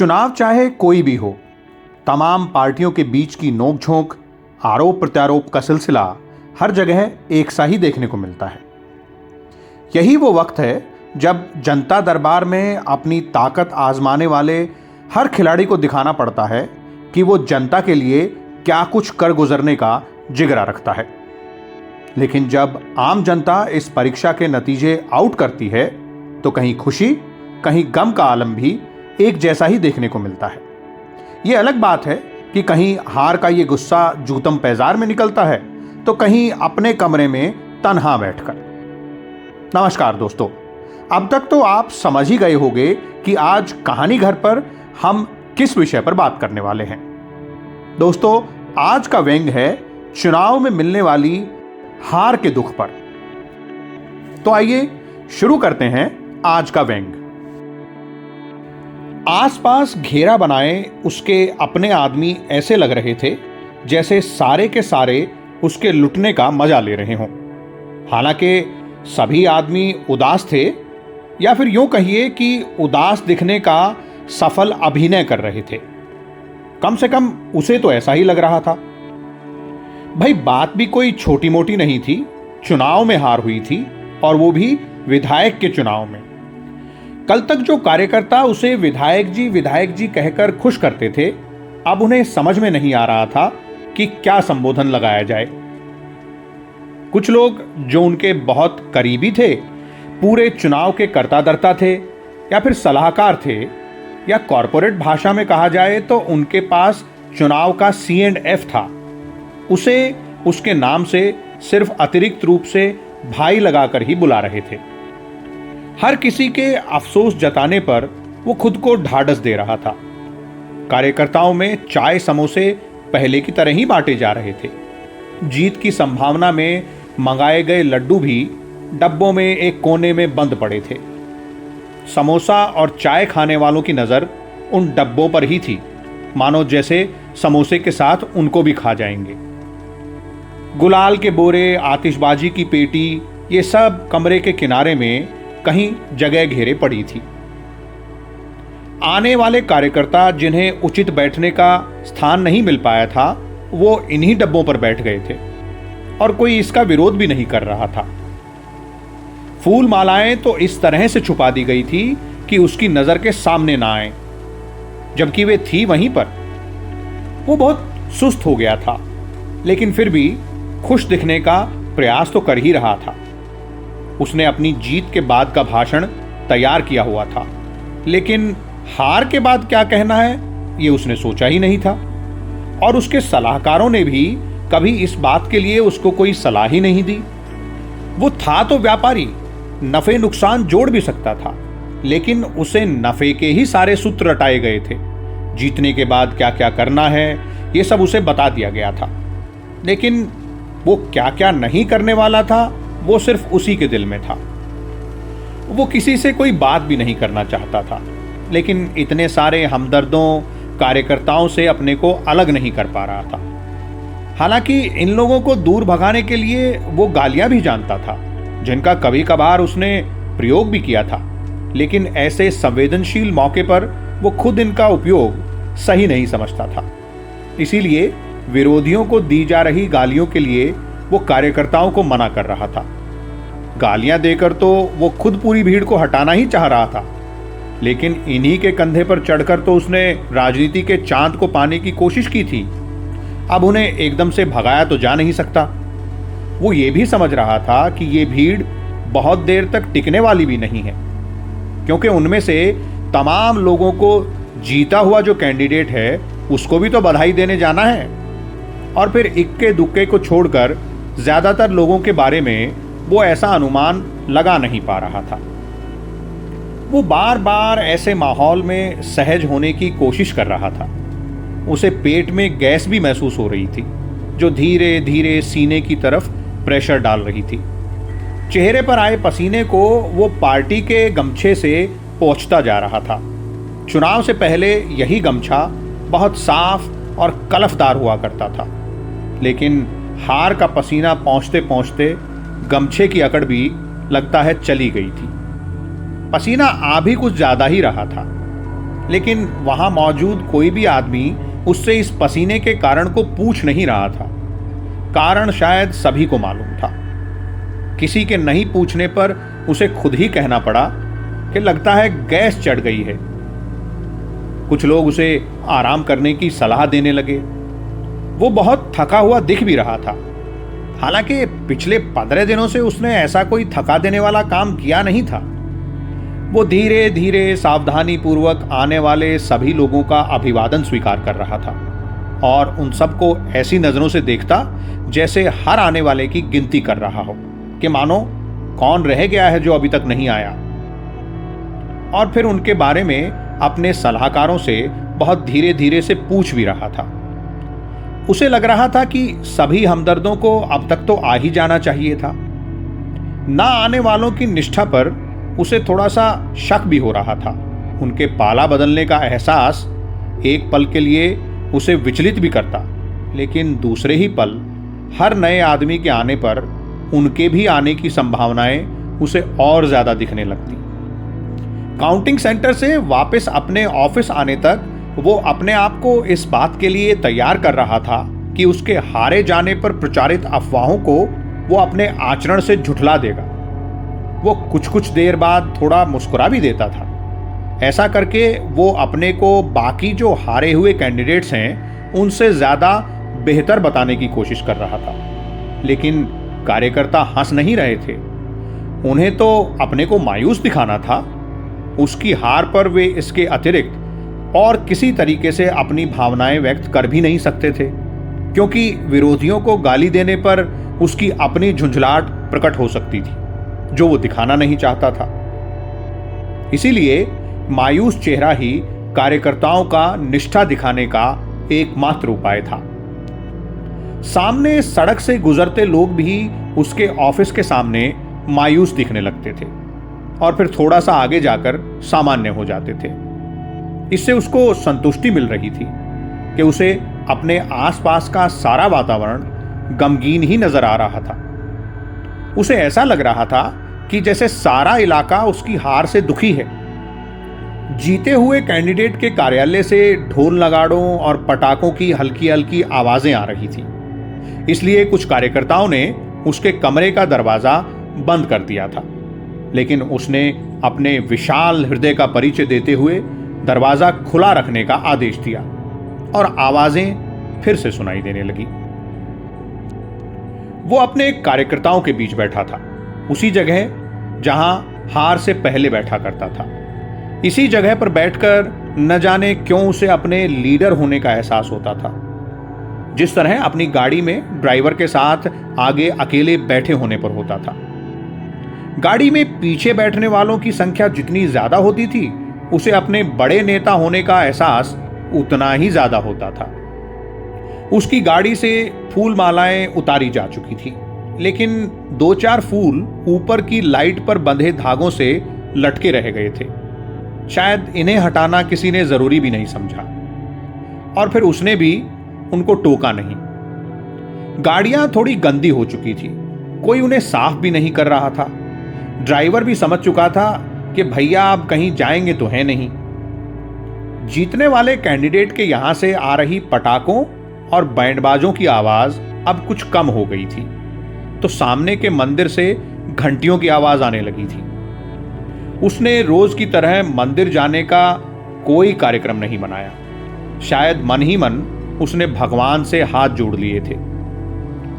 चुनाव चाहे कोई भी हो, तमाम पार्टियों के बीच की नोकझोंक, आरोप प्रत्यारोप का सिलसिला हर जगह एक सा ही देखने को मिलता है। यही वो वक्त है जब जनता दरबार में अपनी ताकत आजमाने वाले हर खिलाड़ी को दिखाना पड़ता है कि वो जनता के लिए क्या कुछ कर गुजरने का जिगरा रखता है। लेकिन जब आम जनता इस परीक्षा के नतीजे आउट करती है तो कहीं खुशी, कहीं गम का आलम भी एक जैसा ही देखने को मिलता है। ये अलग बात है कि कहीं हार का ये गुस्सा जूतम पैजार में निकलता है तो कहीं अपने कमरे में तन्हा बैठकर। नमस्कार दोस्तों, अब तक तो आप समझ ही गए होंगे कि आज कहानी घर पर हम किस विषय पर बात करने वाले हैं। दोस्तों, आज का व्यंग है चुनाव में मिलने वाली हार के दुख पर। तो आइए शुरू करते हैं आज का व्यंग। आसपास घेरा बनाए उसके अपने आदमी ऐसे लग रहे थे जैसे सारे के सारे उसके लुटने का मजा ले रहे हों। हालांकि सभी आदमी उदास थे, या फिर यूं कहिए कि उदास दिखने का सफल अभिनय कर रहे थे। कम से कम उसे तो ऐसा ही लग रहा था। भाई, बात भी कोई छोटी मोटी नहीं थी। चुनाव में हार हुई थी, और वो भी विधायक के चुनाव में। कल तक जो कार्यकर्ता उसे विधायक जी कहकर खुश करते थे, अब उन्हें समझ में नहीं आ रहा था कि क्या संबोधन लगाया जाए। कुछ लोग जो उनके बहुत करीबी थे, पूरे चुनाव के कर्ता धर्ता थे, या फिर सलाहकार थे, या कॉरपोरेट भाषा में कहा जाए तो उनके पास चुनाव का C&F था, उसे उसके नाम से सिर्फ अतिरिक्त रूप से भाई लगाकर ही बुला रहे थे। हर किसी के अफसोस जताने पर वो खुद को ढाढ़स दे रहा था। कार्यकर्ताओं में चाय समोसे पहले की तरह ही बांटे जा रहे थे। जीत की संभावना में मंगाए गए लड्डू भी डब्बों में एक कोने में बंद पड़े थे। समोसा और चाय खाने वालों की नज़र उन डब्बों पर ही थी, मानो जैसे समोसे के साथ उनको भी खा जाएंगे। गुलाल के बोरे, आतिशबाजी की पेटी, ये सब कमरे के किनारे में कहीं जगह घेरे पड़ी थी। आने वाले कार्यकर्ता जिन्हें उचित बैठने का स्थान नहीं मिल पाया था, वो इन्हीं डब्बों पर बैठ गए थे, और कोई इसका विरोध भी नहीं कर रहा था। फूल मालाएं तो इस तरह से छुपा दी गई थी कि उसकी नजर के सामने ना आए, जबकि वे थी वहीं पर। वो बहुत सुस्त हो गया था, लेकिन फिर भी खुश दिखने का प्रयास तो कर ही रहा था। उसने अपनी जीत के बाद का भाषण तैयार किया हुआ था, लेकिन हार के बाद क्या कहना है ये उसने सोचा ही नहीं था। और उसके सलाहकारों ने भी कभी इस बात के लिए उसको कोई सलाह ही नहीं दी। वो था तो व्यापारी, नफे नुकसान जोड़ भी सकता था, लेकिन उसे नफे के ही सारे सूत्र रटाए गए थे। जीतने के बाद क्या क्या करना है ये सब उसे बता दिया गया था, लेकिन वो क्या क्या नहीं करने वाला था वो सिर्फ उसी के दिल में था। वो किसी से कोई बात भी नहीं करना चाहता था, लेकिन इतने सारे हमदर्दों, कार्यकर्ताओं से अपने को अलग नहीं कर पा रहा था। हालांकि इन लोगों को दूर भगाने के लिए वो गालियां भी जानता था, जिनका कभी कभार उसने प्रयोग भी किया था, लेकिन ऐसे संवेदनशील मौके पर वो खुद इनका उपयोग सही नहीं समझता था। इसीलिए विरोधियों को दी जा रही गालियों के लिए वो कार्यकर्ताओं को मना कर रहा था। गालियां देकर तो वो खुद पूरी भीड़ को हटाना ही चाह रहा था, लेकिन इन्हीं के कंधे पर चढ़कर तो उसने राजनीति के चांद को पाने की कोशिश की थी। अब उन्हें एकदम से भगाया तो जा नहीं सकता। वो ये भी समझ रहा था कि ये भीड़ बहुत देर तक टिकने वाली भी नहीं है, क्योंकि उनमें से तमाम लोगों को जीता हुआ जो कैंडिडेट है उसको भी तो बधाई देने जाना है, और फिर इक्के दुक्के को छोड़कर ज्यादातर लोगों के बारे में वो ऐसा अनुमान लगा नहीं पा रहा था। वो बार बार ऐसे माहौल में सहज होने की कोशिश कर रहा था। उसे पेट में गैस भी महसूस हो रही थी, जो धीरे धीरे सीने की तरफ प्रेशर डाल रही थी। चेहरे पर आए पसीने को वो पार्टी के गमछे से पोंछता जा रहा था। चुनाव से पहले यही गमछा बहुत साफ और कलफदार हुआ करता था, लेकिन हार का पसीना पहुंचते पहुंचते गमछे की अकड़ भी लगता है चली गई थी। पसीना आ भी कुछ ज्यादा ही रहा था। लेकिन वहां मौजूद कोई भी आदमी उससे इस पसीने के कारण को पूछ नहीं रहा था। कारण शायद सभी को मालूम था। किसी के नहीं पूछने पर उसे खुद ही कहना पड़ा कि लगता है गैस चढ़ गई है। कुछ लोग उसे आराम करने की सलाह देने लगे। वो बहुत थका हुआ दिख भी रहा था। हालांकि पिछले 15 दिनों से उसने ऐसा कोई थका देने वाला काम किया नहीं था। वो धीरे धीरे सावधानी पूर्वक आने वाले सभी लोगों का अभिवादन स्वीकार कर रहा था और उन सबको ऐसी नजरों से देखता जैसे हर आने वाले की गिनती कर रहा हो कि मानो कौन रह गया है जो अभी तक नहीं आया। और फिर उनके बारे में अपने सलाहकारों से बहुत धीरे धीरे से पूछ भी रहा था। उसे लग रहा था कि सभी हमदर्दों को अब तक तो आ ही जाना चाहिए था। ना आने वालों की निष्ठा पर उसे थोड़ा सा शक भी हो रहा था। उनके पाला बदलने का एहसास एक पल के लिए उसे विचलित भी करता, लेकिन दूसरे ही पल हर नए आदमी के आने पर उनके भी आने की संभावनाएं उसे और ज्यादा दिखने लगती। काउंटिंग सेंटर से वापस अपने ऑफिस आने तक वो अपने आप को इस बात के लिए तैयार कर रहा था कि उसके हारे जाने पर प्रचारित अफवाहों को वो अपने आचरण से झुठला देगा। वो कुछ कुछ देर बाद थोड़ा मुस्कुरा भी देता था। ऐसा करके वो अपने को बाकी जो हारे हुए कैंडिडेट्स हैं उनसे ज्यादा बेहतर बताने की कोशिश कर रहा था। लेकिन कार्यकर्ता हंस नहीं रहे थे। उन्हें तो अपने को मायूस दिखाना था। उसकी हार पर वे इसके अतिरिक्त और किसी तरीके से अपनी भावनाएं व्यक्त कर भी नहीं सकते थे, क्योंकि विरोधियों को गाली देने पर उसकी अपनी झुंझलाहट प्रकट हो सकती थी जो वो दिखाना नहीं चाहता था। इसीलिए मायूस चेहरा ही कार्यकर्ताओं का निष्ठा दिखाने का एकमात्र उपाय था। सामने सड़क से गुजरते लोग भी उसके ऑफिस के सामने मायूस दिखने लगते थे और फिर थोड़ा सा आगे जाकर सामान्य हो जाते थे। इससे उसको संतुष्टि मिल रही थी कि उसे अपने आसपास का सारा वातावरण गमगीन ही नजर आ रहा था। उसे ऐसा लग रहा था कि जैसे सारा इलाका उसकी हार से दुखी है। जीते हुए कैंडिडेट के कार्यालय से ढोल नगाड़ों और पटाखों की हल्की हल्की आवाजें आ रही थी। इसलिए कुछ कार्यकर्ताओं ने उसके कमरे का दरवाजा बंद कर दिया था, लेकिन उसने अपने विशाल हृदय का परिचय देते हुए दरवाजा खुला रखने का आदेश दिया और आवाजें फिर से सुनाई देने लगी। वो अपने कार्यकर्ताओं के बीच बैठा था, उसी जगह जहां हार से पहले बैठा करता था। इसी जगह पर बैठकर न जाने क्यों उसे अपने लीडर होने का एहसास होता था। जिस तरह अपनी गाड़ी में ड्राइवर के साथ आगे अकेले बैठे होने पर होता था। गाड़ी में पीछे बैठने वालों की संख्या जितनी ज्यादा होती थी, उसे अपने बड़े नेता होने का एहसास उतना ही ज्यादा होता था। उसकी गाड़ी से फूल मालाएं उतारी जा चुकी थी, लेकिन 2-4 फूल ऊपर की लाइट पर बंधे धागों से लटके रह गए थे। शायद इन्हें हटाना किसी ने जरूरी भी नहीं समझा और फिर उसने भी उनको टोका नहीं। गाड़ियां थोड़ी गंदी हो चुकी थी, कोई उन्हें साफ भी नहीं कर रहा था। ड्राइवर भी समझ चुका था कि भैया आप कहीं जाएंगे तो है नहीं। जीतने वाले कैंडिडेट के यहां से आ रही पटाखों और बैंडबाजों की आवाज अब कुछ कम हो गई थी, तो सामने के मंदिर से घंटियों की आवाज आने लगी थी। उसने रोज की तरह मंदिर जाने का कोई कार्यक्रम नहीं बनाया। शायद मन ही मन उसने भगवान से हाथ जोड़ लिए थे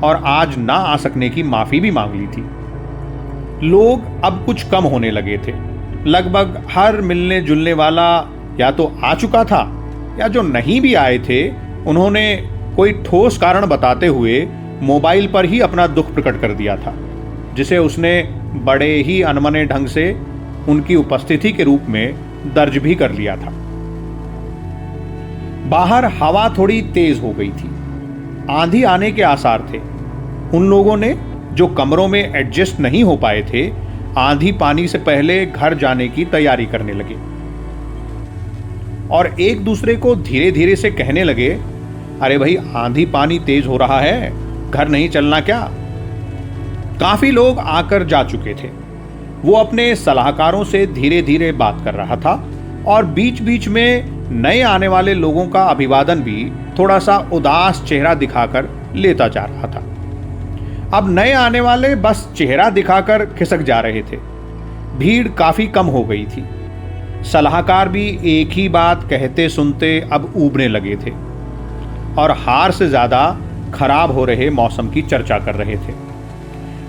और आज ना आ सकने की माफी भी मांग ली थी। लोग अब कुछ कम होने लगे थे। लगभग हर मिलने जुलने वाला या तो आ चुका था या जो नहीं भी आए थे उन्होंने कोई ठोस कारण बताते हुए मोबाइल पर ही अपना दुख प्रकट कर दिया था, जिसे उसने बड़े ही अनमने ढंग से उनकी उपस्थिति के रूप में दर्ज भी कर लिया था। बाहर हवा थोड़ी तेज हो गई थी, आंधी आने के आसार थे। उन लोगों ने जो कमरों में एडजस्ट नहीं हो पाए थे, आंधी पानी से पहले घर जाने की तैयारी करने लगे और एक दूसरे को धीरे धीरे से कहने लगे, अरे भाई आंधी पानी तेज हो रहा है, घर नहीं चलना क्या? काफी लोग आकर जा चुके थे। वो अपने सलाहकारों से धीरे धीरे बात कर रहा था, और बीच बीच में नए आने वाले लोगों का अभिवादन भी थोड़ा सा उदास चेहरा दिखाकर लेता जा रहा था। अब नए आने वाले बस चेहरा दिखाकर खिसक जा रहे थे। भीड़ काफी कम हो गई थी। सलाहकार भी एक ही बात कहते सुनते अब ऊबने लगे थे और हार से ज्यादा खराब हो रहे मौसम की चर्चा कर रहे थे।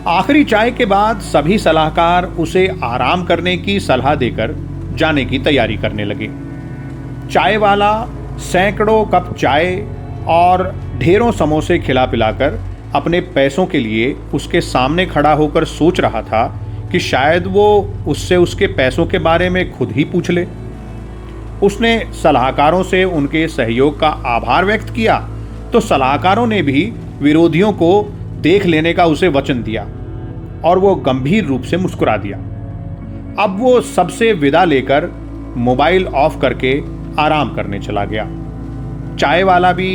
आखिरी चाय के बाद सभी सलाहकार उसे आराम करने की सलाह देकर जाने की तैयारी करने लगे। चाय वाला सैकड़ों कप चाय और ढेरों समोसे खिला पिलाकर अपने पैसों के लिए उसके सामने खड़ा होकर सोच रहा था कि शायद वो उससे उसके पैसों के बारे में खुद ही पूछ ले। उसने सलाहकारों से उनके सहयोग का आभार व्यक्त किया तो सलाहकारों ने भी विरोधियों को देख लेने का उसे वचन दिया और वो गंभीर रूप से मुस्कुरा दिया। अब वो सबसे विदा लेकर मोबाइल ऑफ करके आराम करने चला गया। चाय वाला भी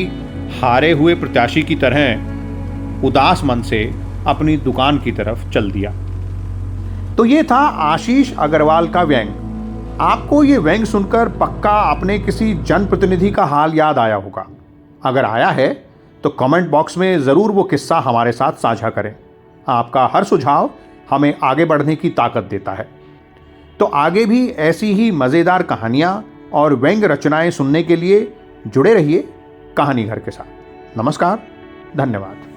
हारे हुए प्रत्याशी की तरह उदास मन से अपनी दुकान की तरफ चल दिया। तो ये था आशीष अग्रवाल का व्यंग। आपको ये व्यंग सुनकर पक्का अपने किसी जनप्रतिनिधि का हाल याद आया होगा। अगर आया है तो कमेंट बॉक्स में ज़रूर वो किस्सा हमारे साथ साझा करें। आपका हर सुझाव हमें आगे बढ़ने की ताकत देता है। तो आगे भी ऐसी ही मज़ेदार कहानियाँ और व्यंग रचनाएं सुनने के लिए जुड़े रहिए कहानी घर के साथ। नमस्कार, धन्यवाद।